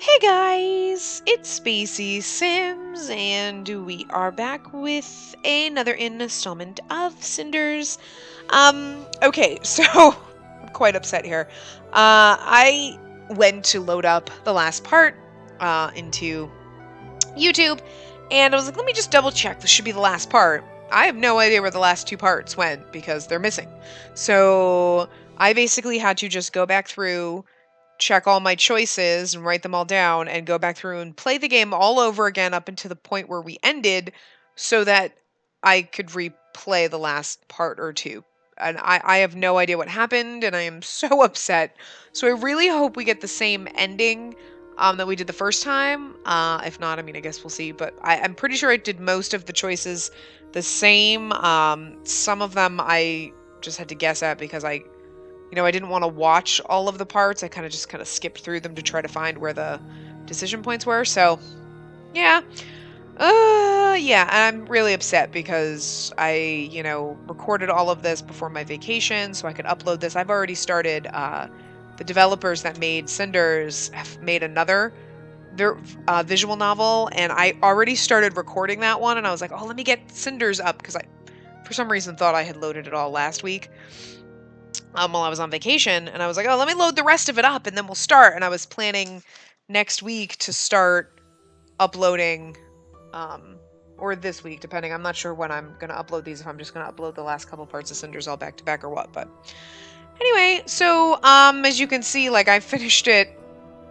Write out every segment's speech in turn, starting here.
Hey guys, it's Spacey Sims, and we are back with another installment of Cinders. Okay, so I'm quite upset here. I went to load up the last part into YouTube, and I was like, let me just double check. This should be the last part. I have no idea where the last two parts went because they're missing. So I basically had to just go back through, check all my choices and write them all down and go back through and play the game all over again up until the point where we ended so that I could replay the last part or two. And I have no idea what happened and I am so upset. So I really hope we get the same ending that we did the first time. If not, I mean, I guess we'll see. But I'm pretty sure I did most of the choices the same. Some of them I just had to guess at because I didn't want to watch all of the parts. I kind of skipped through them to try to find where the decision points were. So, yeah. Yeah, I'm really upset because I, recorded all of this before my vacation so I could upload this. I've already started, the developers that made Cinders have made another visual novel, and I already started recording that one, and I was like, oh, let me get Cinders up because I, for some reason, thought I had loaded it all last week. While I was on vacation, and I was like, oh, let me load the rest of it up and then we'll start. And I was planning next week to start uploading, or this week, depending. I'm not sure when I'm going to upload these, if I'm just going to upload the last couple parts of Cinders all back to back or what. But anyway, so as you can see, like, I finished it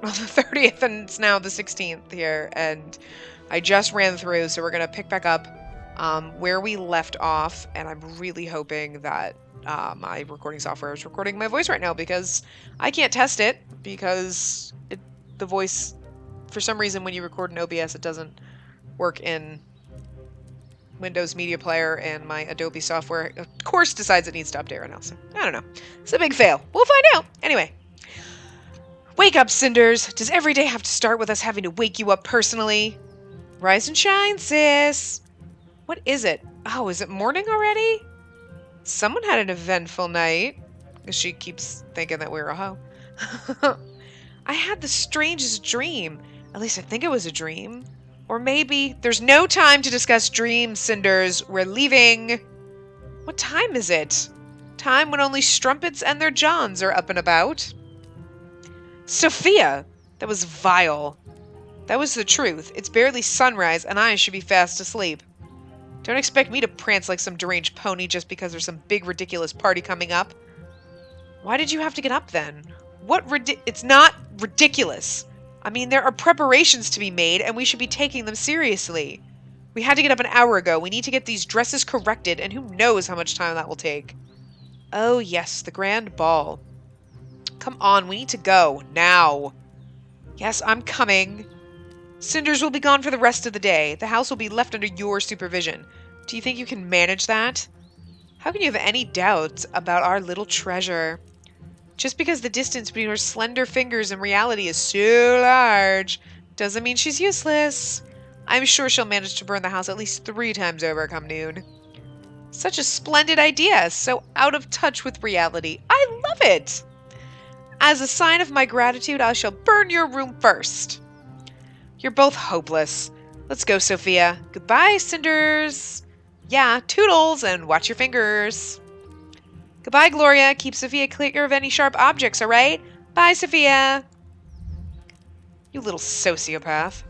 on the 30th and it's now the 16th here, and I just ran through, so we're going to pick back up where we left off, and I'm really hoping that my recording software is recording my voice right now because I can't test it because the voice, for some reason, when you record in OBS, it doesn't work in Windows Media Player, and my Adobe software, of course, decides it needs to update right now. So, I don't know. It's a big fail. We'll find out. Anyway. Wake up, Cinders. Does every day have to start with us having to wake you up personally? Rise and shine, sis. What is it? Oh, is it morning already? Someone had an eventful night. She keeps thinking that we're a hoe. I had the strangest dream. At least I think it was a dream. Or maybe there's no time to discuss dreams, Cinders. We're leaving. What time is it? Time when only strumpets and their johns are up and about. Sophia! That was vile. That was the truth. It's barely sunrise and I should be fast asleep. Don't expect me to prance like some deranged pony just because there's some big ridiculous party coming up. Why did you have to get up then? It's not ridiculous. I mean, there are preparations to be made and we should be taking them seriously. We had to get up an hour ago. We need to get these dresses corrected, and who knows how much time that will take. Oh yes, the grand ball. Come on, we need to go. Now. Yes, I'm coming. Cinders will be gone for the rest of the day. The house will be left under your supervision. Do you think you can manage that? How can you have any doubts about our little treasure? Just because the distance between her slender fingers and reality is so large, doesn't mean she's useless. I'm sure she'll manage to burn the house at least 3 times over come noon. Such a splendid idea, so out of touch with reality. I love it! As a sign of my gratitude, I shall burn your room first. You're both hopeless. Let's go, Sophia. Goodbye, Cinders. Yeah, toodles, and watch your fingers. Goodbye, Gloria. Keep Sophia clear of any sharp objects, all right? Bye, Sophia. You little sociopath.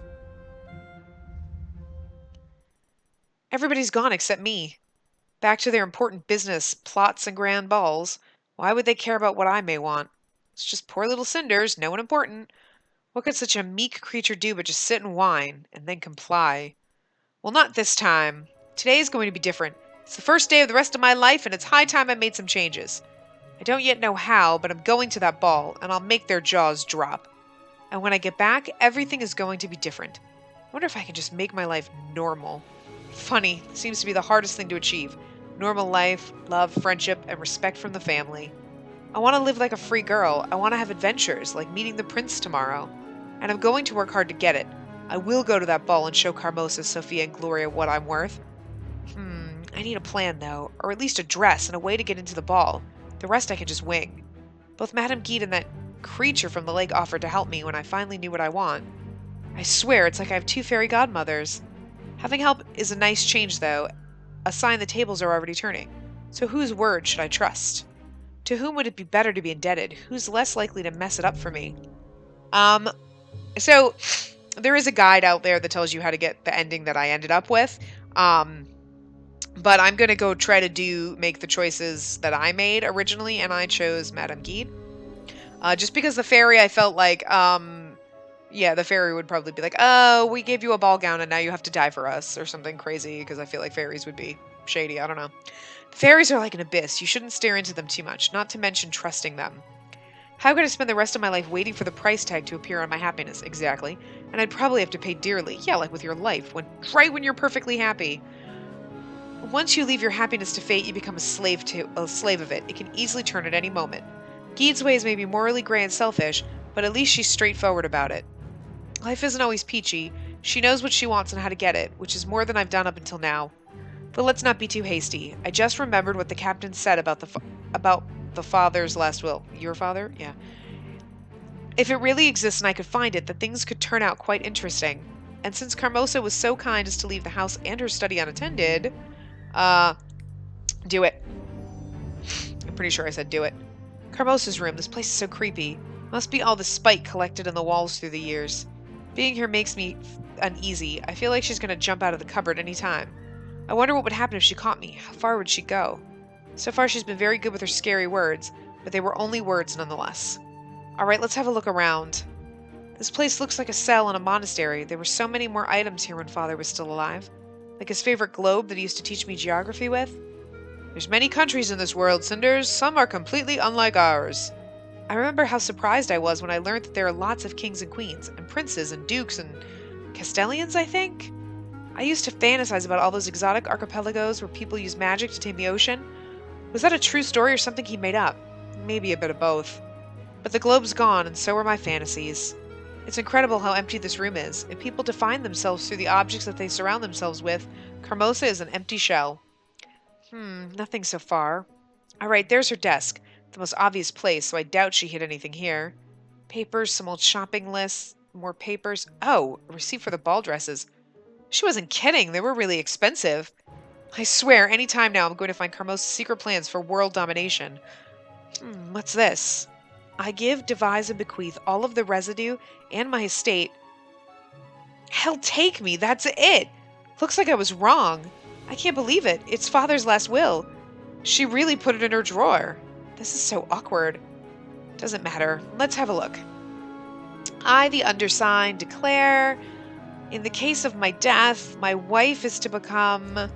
Everybody's gone except me. Back to their important business, plots and grand balls. Why would they care about what I may want? It's just poor little Cinders, no one important. What could such a meek creature do but just sit and whine, and then comply? Well, not this time. Today is going to be different. It's the first day of the rest of my life, and it's high time I made some changes. I don't yet know how, but I'm going to that ball, and I'll make their jaws drop. And when I get back, everything is going to be different. I wonder if I can just make my life normal. Funny, it seems to be the hardest thing to achieve. Normal life, love, friendship, and respect from the family. I want to live like a free girl. I want to have adventures, like meeting the prince tomorrow. And I'm going to work hard to get it. I will go to that ball and show Carmosa, Sophia, and Gloria what I'm worth. I need a plan, though, or at least a dress and a way to get into the ball. The rest I can just wing. Both Madame Guide and that creature from the lake offered to help me when I finally knew what I want. I swear it's like I have two fairy godmothers. Having help is a nice change, though, a sign the tables are already turning. So whose word should I trust? To whom would it be better to be indebted? Who's less likely to mess it up for me? So there is a guide out there that tells you how to get the ending that I ended up with. But I'm gonna go try to make the choices that I made originally, and I chose Madame Guide. Just because the fairy, I felt like, yeah, the fairy would probably be like, oh, we gave you a ball gown and now you have to die for us, or something crazy, because I feel like fairies would be shady, I don't know. Fairies are like an abyss. You shouldn't stare into them too much, not to mention trusting them. How could I spend the rest of my life waiting for the price tag to appear on my happiness? Exactly. And I'd probably have to pay dearly. Yeah, like with your life, right when you're perfectly happy. Once you leave your happiness to fate, you become a slave of it. It can easily turn at any moment. Guide's ways may be morally gray and selfish, but at least she's straightforward about it. Life isn't always peachy. She knows what she wants and how to get it, which is more than I've done up until now. But let's not be too hasty. I just remembered what the captain said about the father's last will. Your father? Yeah. If it really exists and I could find it, the things could turn out quite interesting. And since Carmosa was so kind as to leave the house and her study unattended, do it. I'm pretty sure I said do it. Carmosa's room. This place is so creepy. Must be all the spite collected in the walls through the years. Being here makes me uneasy. I feel like she's going to jump out of the cupboard any time. I wonder what would happen if she caught me. How far would she go? So far she's been very good with her scary words, but they were only words nonetheless. Alright, let's have a look around. This place looks like a cell in a monastery. There were so many more items here when Father was still alive. Like his favorite globe that he used to teach me geography with. There's many countries in this world, Cinders. Some are completely unlike ours. I remember how surprised I was when I learned that there are lots of kings and queens, and princes and dukes and Castellians, I think? I used to fantasize about all those exotic archipelagos where people use magic to tame the ocean. Was that a true story or something he made up? Maybe a bit of both. But the globe's gone, and so are my fantasies. It's incredible how empty this room is. If people define themselves through the objects that they surround themselves with, Carmosa is an empty shell. Nothing so far. Alright, there's her desk. The most obvious place, so I doubt she hid anything here. Papers, some old shopping lists, more papers. Oh, a receipt for the ball dresses. She wasn't kidding. They were really expensive. I swear, any time now I'm going to find Carmosa's secret plans for world domination. What's this? I give, devise, and bequeath all of the residue and my estate. Hell take me, that's it! Looks like I was wrong. I can't believe it. It's Father's last will. She really put it in her drawer. This is so awkward. Doesn't matter. Let's have a look. I, the undersigned, declare, in the case of my death, my wife is to become...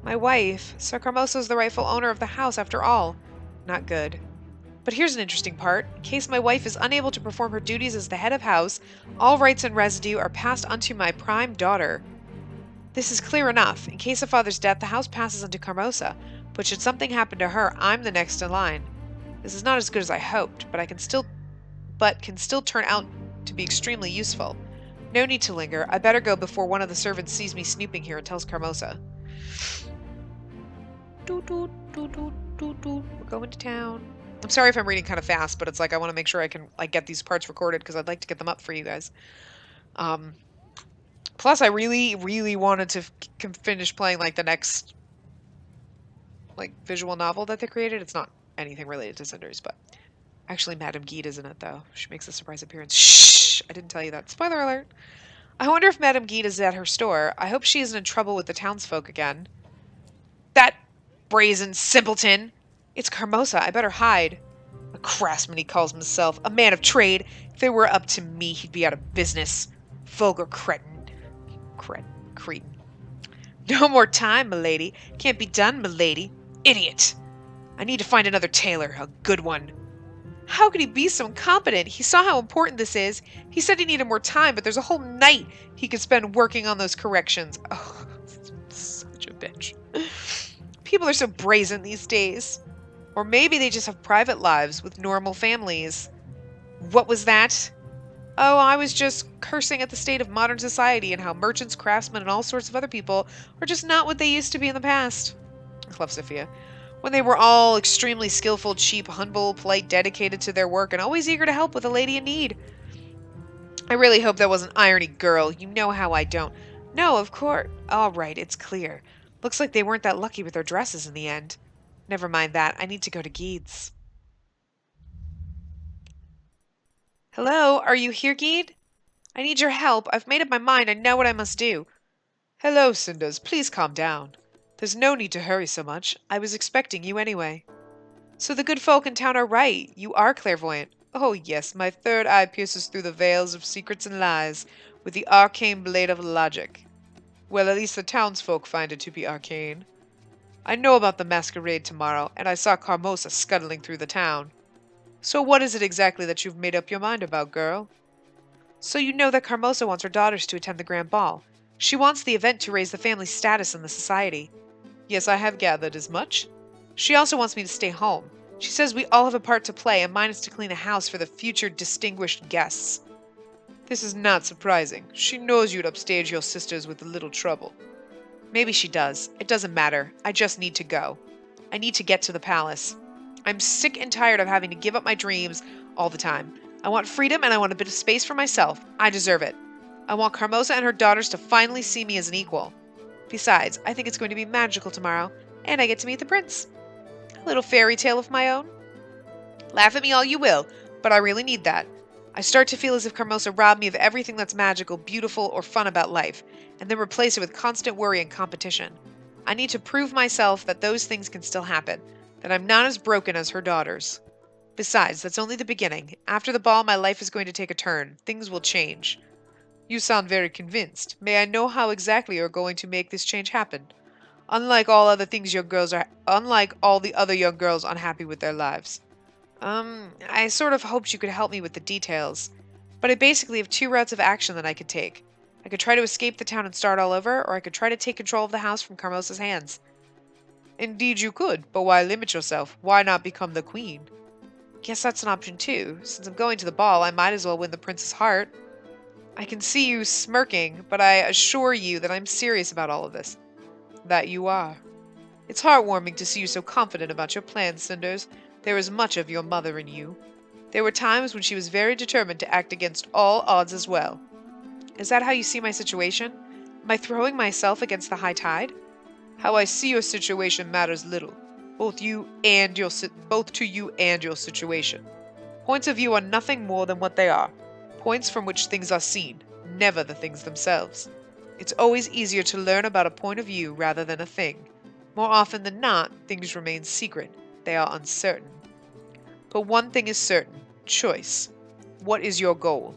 my wife. So Carmosa's the rightful owner of the house after all. Not good. But here's an interesting part. In case my wife is unable to perform her duties as the head of house, all rights and residue are passed unto my prime daughter. This is clear enough. In case of Father's death, the house passes unto Carmosa, but should something happen to her, I'm the next in line. This is not as good as I hoped, but can still turn out to be extremely useful. No need to linger. I better go before one of the servants sees me snooping here and tells Carmosa. We're going to town. I'm sorry if I'm reading kind of fast, but it's like I want to make sure I can get these parts recorded because I'd like to get them up for you guys. Plus, I really, really wanted to finish playing the next visual novel that they created. It's not anything related to Cinders, but actually Madame Guide is in it though. She makes a surprise appearance. Shh! I didn't tell you that. Spoiler alert. I wonder if Madame Guide is at her store. I hope she isn't in trouble with the townsfolk again. That brazen simpleton! It's Carmosa. I better hide. A craftsman, he calls himself. A man of trade. If it were up to me, he'd be out of business. Vulgar cretin. Cretin. No more time, milady. Can't be done, milady. Idiot. I need to find another tailor. A good one. How could he be so incompetent? He saw how important this is. He said he needed more time, but there's a whole night he could spend working on those corrections. Oh, such a bitch. People are so brazen these days. Or maybe they just have private lives with normal families. What was that? Oh, I was just cursing at the state of modern society and how merchants, craftsmen, and all sorts of other people are just not what they used to be in the past. I love Sophia. when they were all extremely skillful, cheap, humble, polite, dedicated to their work, and always eager to help with a lady in need. I really hope that wasn't irony, girl. You know how I don't. No, of course. All right, it's clear. Looks like they weren't that lucky with their dresses in the end. Never mind that. I need to go to Gede's. Hello, are you here, Gede? I need your help. I've made up my mind. I know what I must do. Hello, Cinders. Please calm down. There's no need to hurry so much. I was expecting you anyway. So the good folk in town are right. You are clairvoyant. Oh, yes, my third eye pierces through the veils of secrets and lies with the arcane blade of logic. Well, at least the townsfolk find it to be arcane. I know about the masquerade tomorrow, and I saw Carmosa scuttling through the town. So what is it exactly that you've made up your mind about, girl? So you know that Carmosa wants her daughters to attend the grand ball. She wants the event to raise the family's status in the society. Yes, I have gathered as much. She also wants me to stay home. She says we all have a part to play, and mine is to clean the house for the future distinguished guests. This is not surprising. She knows you'd upstage your sisters with a little trouble. Maybe she does. It doesn't matter. I just need to go. I need to get to the palace. I'm sick and tired of having to give up my dreams all the time. I want freedom and I want a bit of space for myself. I deserve it. I want Carmosa and her daughters to finally see me as an equal. Besides, I think it's going to be magical tomorrow, and I get to meet the prince. A little fairy tale of my own. Laugh at me all you will, but I really need that. I start to feel as if Carmosa robbed me of everything that's magical, beautiful, or fun about life, and then replace it with constant worry and competition. I need to prove myself that those things can still happen, that I'm not as broken as her daughters. Besides, that's only the beginning. After the ball, my life is going to take a turn. Things will change. You sound very convinced. May I know how exactly you're going to make this change happen? Unlike all the other young girls unhappy with their lives. I sort of hoped you could help me with the details. But I basically have two routes of action that I could take. I could try to escape the town and start all over, or I could try to take control of the house from Carmosa's hands. Indeed you could, but why limit yourself? Why not become the queen? Guess that's an option too. Since I'm going to the ball, I might as well win the prince's heart. I can see you smirking, but I assure you that I'm serious about all of this. That you are. It's heartwarming to see you so confident about your plans, Cinders. There is much of your mother in you. There were times when she was very determined to act against all odds as well. Is that how you see my situation? Am I throwing myself against the high tide? How I see your situation matters little, both to you and your situation. Points of view are nothing more than what they are, points from which things are seen, never the things themselves. It's always easier to learn about a point of view rather than a thing. More often than not, things remain secret. They are uncertain. But one thing is certain, choice. What is your goal?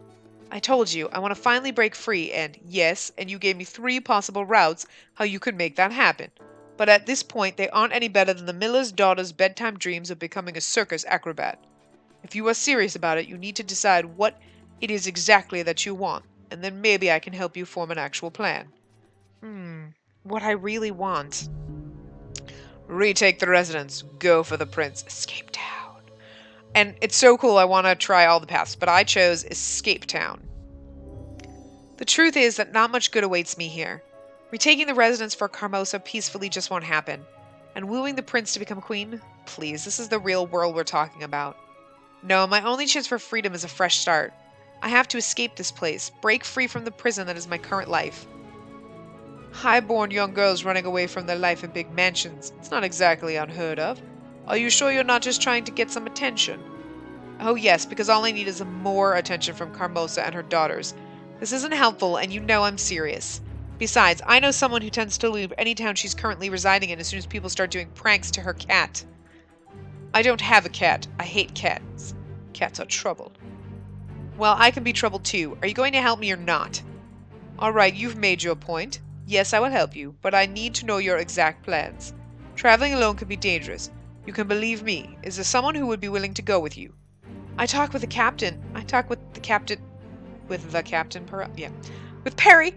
I told you, I want to finally break free, and yes, and you gave me 3 possible routes how you could make that happen. But at this point, they aren't any better than the miller's daughter's bedtime dreams of becoming a circus acrobat. If you are serious about it, you need to decide what it is exactly that you want, and then maybe I can help you form an actual plan. What I really want. Retake the residence. Go for the prince. Escape town. And it's so cool, I want to try all the paths, but I chose Escape Town. The truth is that not much good awaits me here. Retaking the residence for Carmosa peacefully just won't happen. And wooing the prince to become queen? Please, this is the real world we're talking about. No, my only chance for freedom is a fresh start. I have to escape this place, break free from the prison that is my current life. High-born young girls running away from their life in big mansions. It's not exactly unheard of. Are you sure you're not just trying to get some attention? Oh yes, because all I need is more attention from Carmosa and her daughters. This isn't helpful, and you know I'm serious. Besides, I know someone who tends to leave any town she's currently residing in as soon as people start doing pranks to her cat. I don't have a cat. I hate cats. Cats are trouble. Well, I can be troubled too. Are you going to help me or not? Alright, you've made your point. Yes, I will help you, but I need to know your exact plans. Traveling alone can be dangerous. You can believe me. Is there someone who would be willing to go with you? I talked with the captain. With Perry.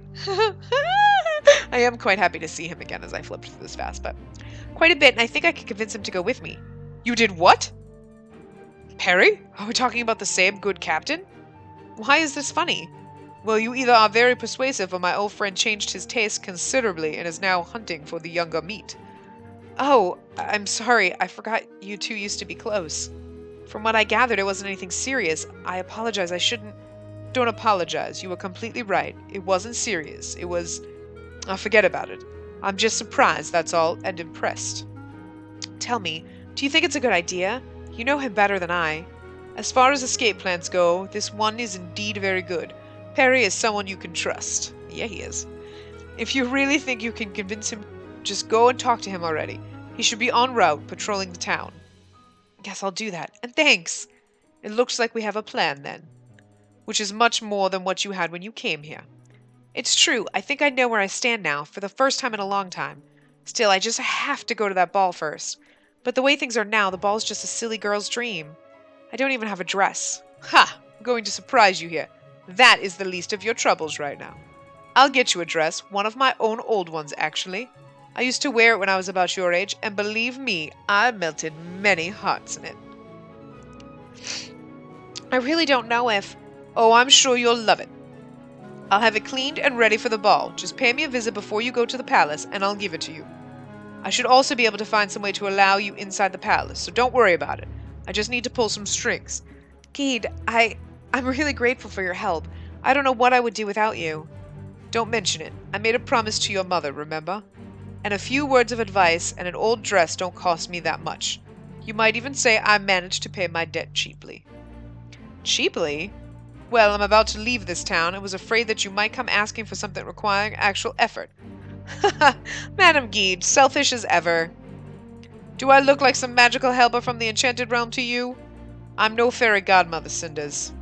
I am quite happy to see him again as I flipped through this fast, but quite a bit, and I think I could convince him to go with me. You did what? Perry? Are we talking about the same good captain? Why is this funny? Well, you either are very persuasive or my old friend changed his taste considerably and is now hunting for the younger meat. Oh, I'm sorry. I forgot you two used to be close. From what I gathered, it wasn't anything serious. I apologize. I shouldn't. Don't apologize. You were completely right. It wasn't serious. It was. I'll forget about it. I'm just surprised, that's all, and impressed. Tell me, do you think it's a good idea? You know him better than I. As far as escape plans go, this one is indeed very good. Perry is someone you can trust. Yeah, he is. If you really think you can convince him, just go and talk to him already. He should be en route, patrolling the town. Guess I'll do that. And thanks. It looks like we have a plan then, which is much more than what you had when you came here. It's true, I think I know where I stand now, for the first time in a long time. Still, I just have to go to that ball first. But the way things are now, the ball's just a silly girl's dream. I don't even have a dress. Ha! I'm going to surprise you here. That is the least of your troubles right now. I'll get you a dress, one of my own old ones, actually. I used to wear it when I was about your age, and believe me, I melted many hearts in it. I really don't know if... Oh, I'm sure you'll love it. I'll have it cleaned and ready for the ball. Just pay me a visit before you go to the palace, and I'll give it to you. I should also be able to find some way to allow you inside the palace, so don't worry about it. I just need to pull some strings. Geed, I'm really grateful for your help. I don't know what I would do without you. Don't mention it. I made a promise to your mother, remember? And a few words of advice and an old dress don't cost me that much. You might even say I managed to pay my debt cheaply. Cheaply? Well, I'm about to leave this town and was afraid that you might come asking for something requiring actual effort. Madam Geed, selfish as ever. Do I look like some magical helper from the enchanted realm to you? I'm no fairy godmother, Cinders.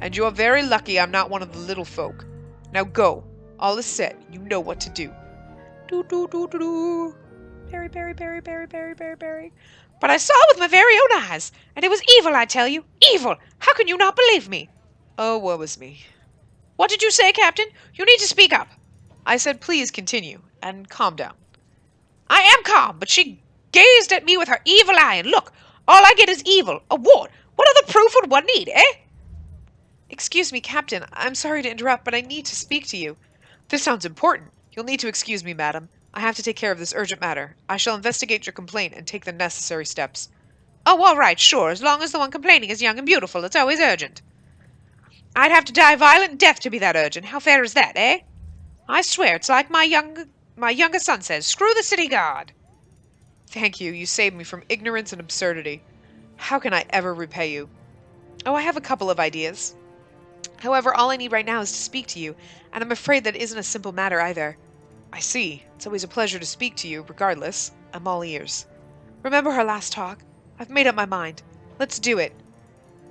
And you're very lucky I'm not one of the little folk. Now go. All is set. You know what to do. Do. Berry, berry, berry, berry, berry, berry, berry. But I saw it with my very own eyes, and it was evil, I tell you. Evil! How can you not believe me? Oh, woe is me. What did you say, Captain? You need to speak up. I said please continue, and calm down. I am calm, but she gazed at me with her evil eye, and look, all I get is evil. A ward. What other proof would one need, eh? Excuse me, Captain. I'm sorry to interrupt, but I need to speak to you. This sounds important. You'll need to excuse me, madam. I have to take care of this urgent matter. I shall investigate your complaint and take the necessary steps. Oh, all right, sure. As long as the one complaining is young and beautiful, it's always urgent. I'd have to die a violent death to be that urgent. How fair is that, eh? I swear, it's like my younger son says, screw the city guard. Thank you. You saved me from ignorance and absurdity. How can I ever repay you? Oh, I have a couple of ideas. However, all I need right now is to speak to you, and I'm afraid that isn't a simple matter either. I see. It's always a pleasure to speak to you, regardless. I'm all ears. Remember our last talk? I've made up my mind. Let's do it.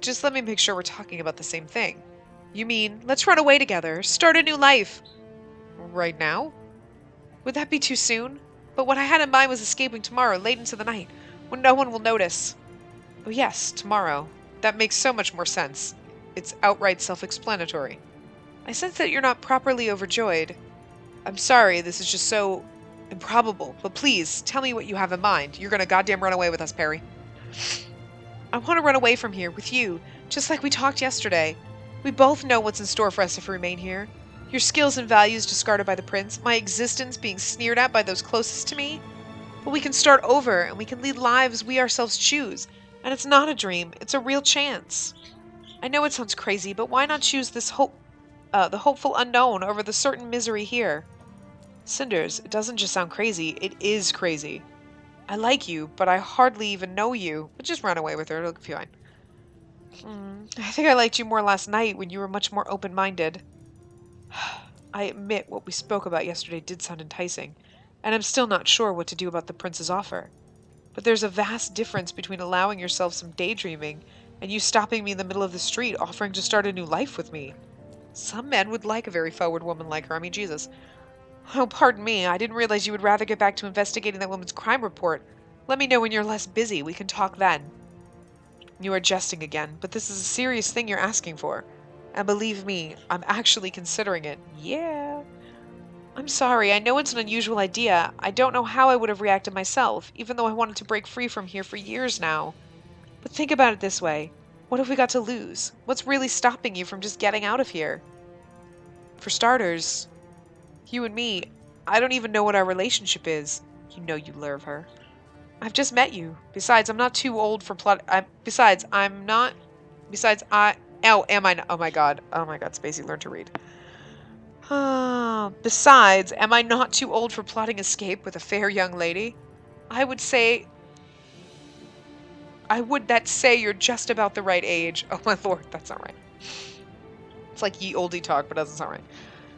Just let me make sure we're talking about the same thing. You mean, let's run away together, start a new life. Right now? Would that be too soon? But what I had in mind was escaping tomorrow, late into the night, when no one will notice. Oh yes, tomorrow. That makes so much more sense. It's outright self-explanatory. I sense that you're not properly overjoyed. I'm sorry, this is just so improbable, but please, tell me what you have in mind. You're gonna goddamn run away with us, Perry. I want to run away from here, with you, just like we talked yesterday. We both know what's in store for us if we remain here. Your skills and values discarded by the prince, my existence being sneered at by those closest to me. But we can start over, and we can lead lives we ourselves choose. And it's not a dream, it's a real chance. I know it sounds crazy, but why not choose this the hopeful unknown over the certain misery here? Cinders, it doesn't just sound crazy, it is crazy. I like you, but I hardly even know you. But just run away with her, it'll be fine. I think I liked you more last night when you were much more open-minded. I admit what we spoke about yesterday did sound enticing, and I'm still not sure what to do about the prince's offer. But there's a vast difference between allowing yourself some daydreaming and you stopping me in the middle of the street offering to start a new life with me. Some men would like a very forward woman like her. I mean, Jesus. Oh, pardon me. I didn't realize you would rather get back to investigating that woman's crime report. Let me know when you're less busy. We can talk then. You are jesting again, but this is a serious thing you're asking for. And believe me, I'm actually considering it. Yeah. I'm sorry. I know it's an unusual idea. I don't know how I would have reacted myself, even though I wanted to break free from here for years now. But think about it this way. What have we got to lose? What's really stopping you from just getting out of here? For starters, you and me, I don't even know what our relationship is. You know you love her. I've just met you. Besides, I'm not too old for plot. Besides, I'm not. Besides, Oh, am I? Oh my god. Oh my god, Spacey, learn to read. Besides, am I not too old for plotting escape with a fair young lady? I would say. I would that say you're just about the right age. Oh my lord, that's not right. It's like ye oldie talk, but doesn't sound right.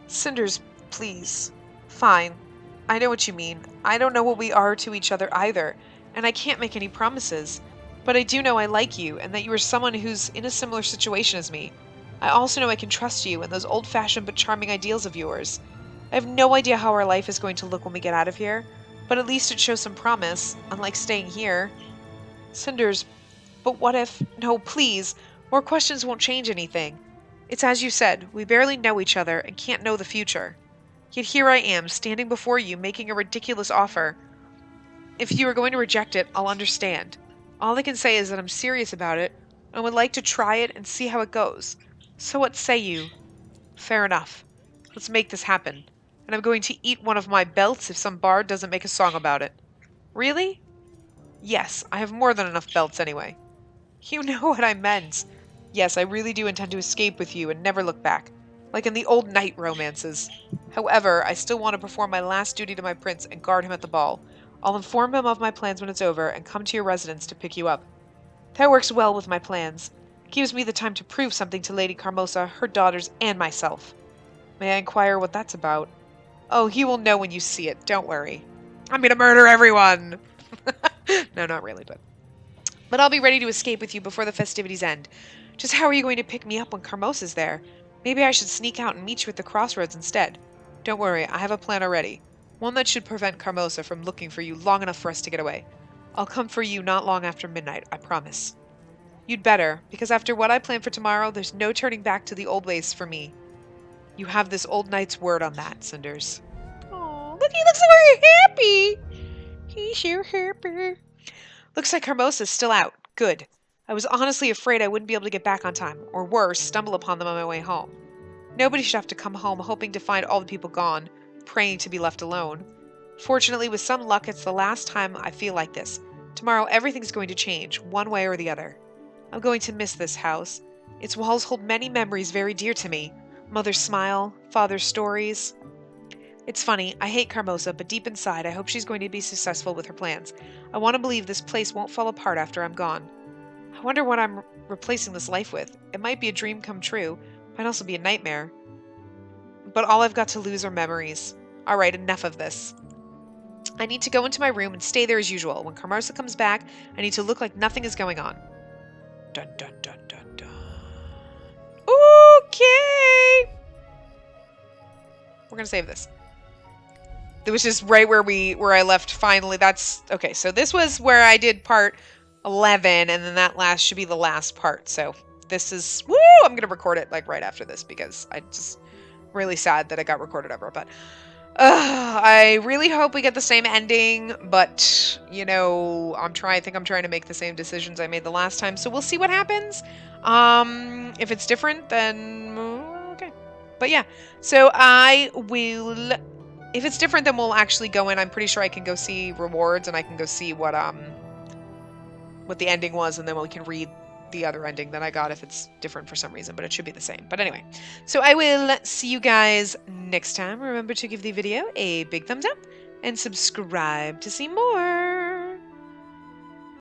Cinders, please. Fine. I know what you mean. I don't know what we are to each other either, and I can't make any promises. But I do know I like you, and that you are someone who's in a similar situation as me. I also know I can trust you and those old-fashioned but charming ideals of yours. I have no idea how our life is going to look when we get out of here, but at least it shows some promise, unlike staying here. Cinders, but what if... No, please. More questions won't change anything. It's as you said, we barely know each other and can't know the future. Yet here I am, standing before you, making a ridiculous offer. If you are going to reject it, I'll understand. All I can say is that I'm serious about it, and would like to try it and see how it goes. So what say you? Fair enough. Let's make this happen. And I'm going to eat one of my belts if some bard doesn't make a song about it. Really? Yes, I have more than enough belts anyway. You know what I meant. Yes, I really do intend to escape with you and never look back, like in the old knight romances. However, I still want to perform my last duty to my prince and guard him at the ball. I'll inform him of my plans when it's over and come to your residence to pick you up. That works well with my plans. It gives me the time to prove something to Lady Carmosa, her daughters, and myself. May I inquire what that's about? Oh, you will know when you see it, don't worry. I'm gonna murder everyone! No, not really, but I'll be ready to escape with you before the festivities end. Just how are you going to pick me up when Carmosa's there? Maybe I should sneak out and meet you at the crossroads instead. Don't worry, I have a plan already. One that should prevent Carmosa from looking for you long enough for us to get away. I'll come for you not long after midnight, I promise. You'd better, because after what I plan for tomorrow, there's no turning back to the old ways for me. You have this old knight's word on that, Cinders. Oh, look, he looks so very happy. He's so happy. Looks like Carmosa's still out. Good. I was honestly afraid I wouldn't be able to get back on time, or worse, stumble upon them on my way home. Nobody should have to come home hoping to find all the people gone, praying to be left alone. Fortunately, with some luck, it's the last time I feel like this. Tomorrow, everything's going to change, one way or the other. I'm going to miss this house. Its walls hold many memories very dear to me. Mother's smile, father's stories. It's funny, I hate Carmosa, but deep inside, I hope she's going to be successful with her plans. I want to believe this place won't fall apart after I'm gone. I wonder what I'm replacing this life with. It might be a dream come true, might also be a nightmare. But all I've got to lose are memories. Alright, enough of this. I need to go into my room and stay there as usual. When Carmosa comes back, I need to look like nothing is going on. Dun dun dun dun dun. Okay! We're gonna save this. It was just right where I left finally. That's okay. So this was where I did part 11, and then that last should be the last part. So this is woo. I'm gonna record it like right after this because I just really sad that it got recorded over. But I really hope we get the same ending. But you know, I think I'm trying to make the same decisions I made the last time. So we'll see what happens. If it's different, then okay. But yeah. So I will. If it's different, then we'll actually go in. I'm pretty sure I can go see rewards, and I can go see what the ending was, and then we can read the other ending that I got if it's different for some reason, but it should be the same. But anyway, so I will see you guys next time. Remember to give the video a big thumbs up and subscribe to see more.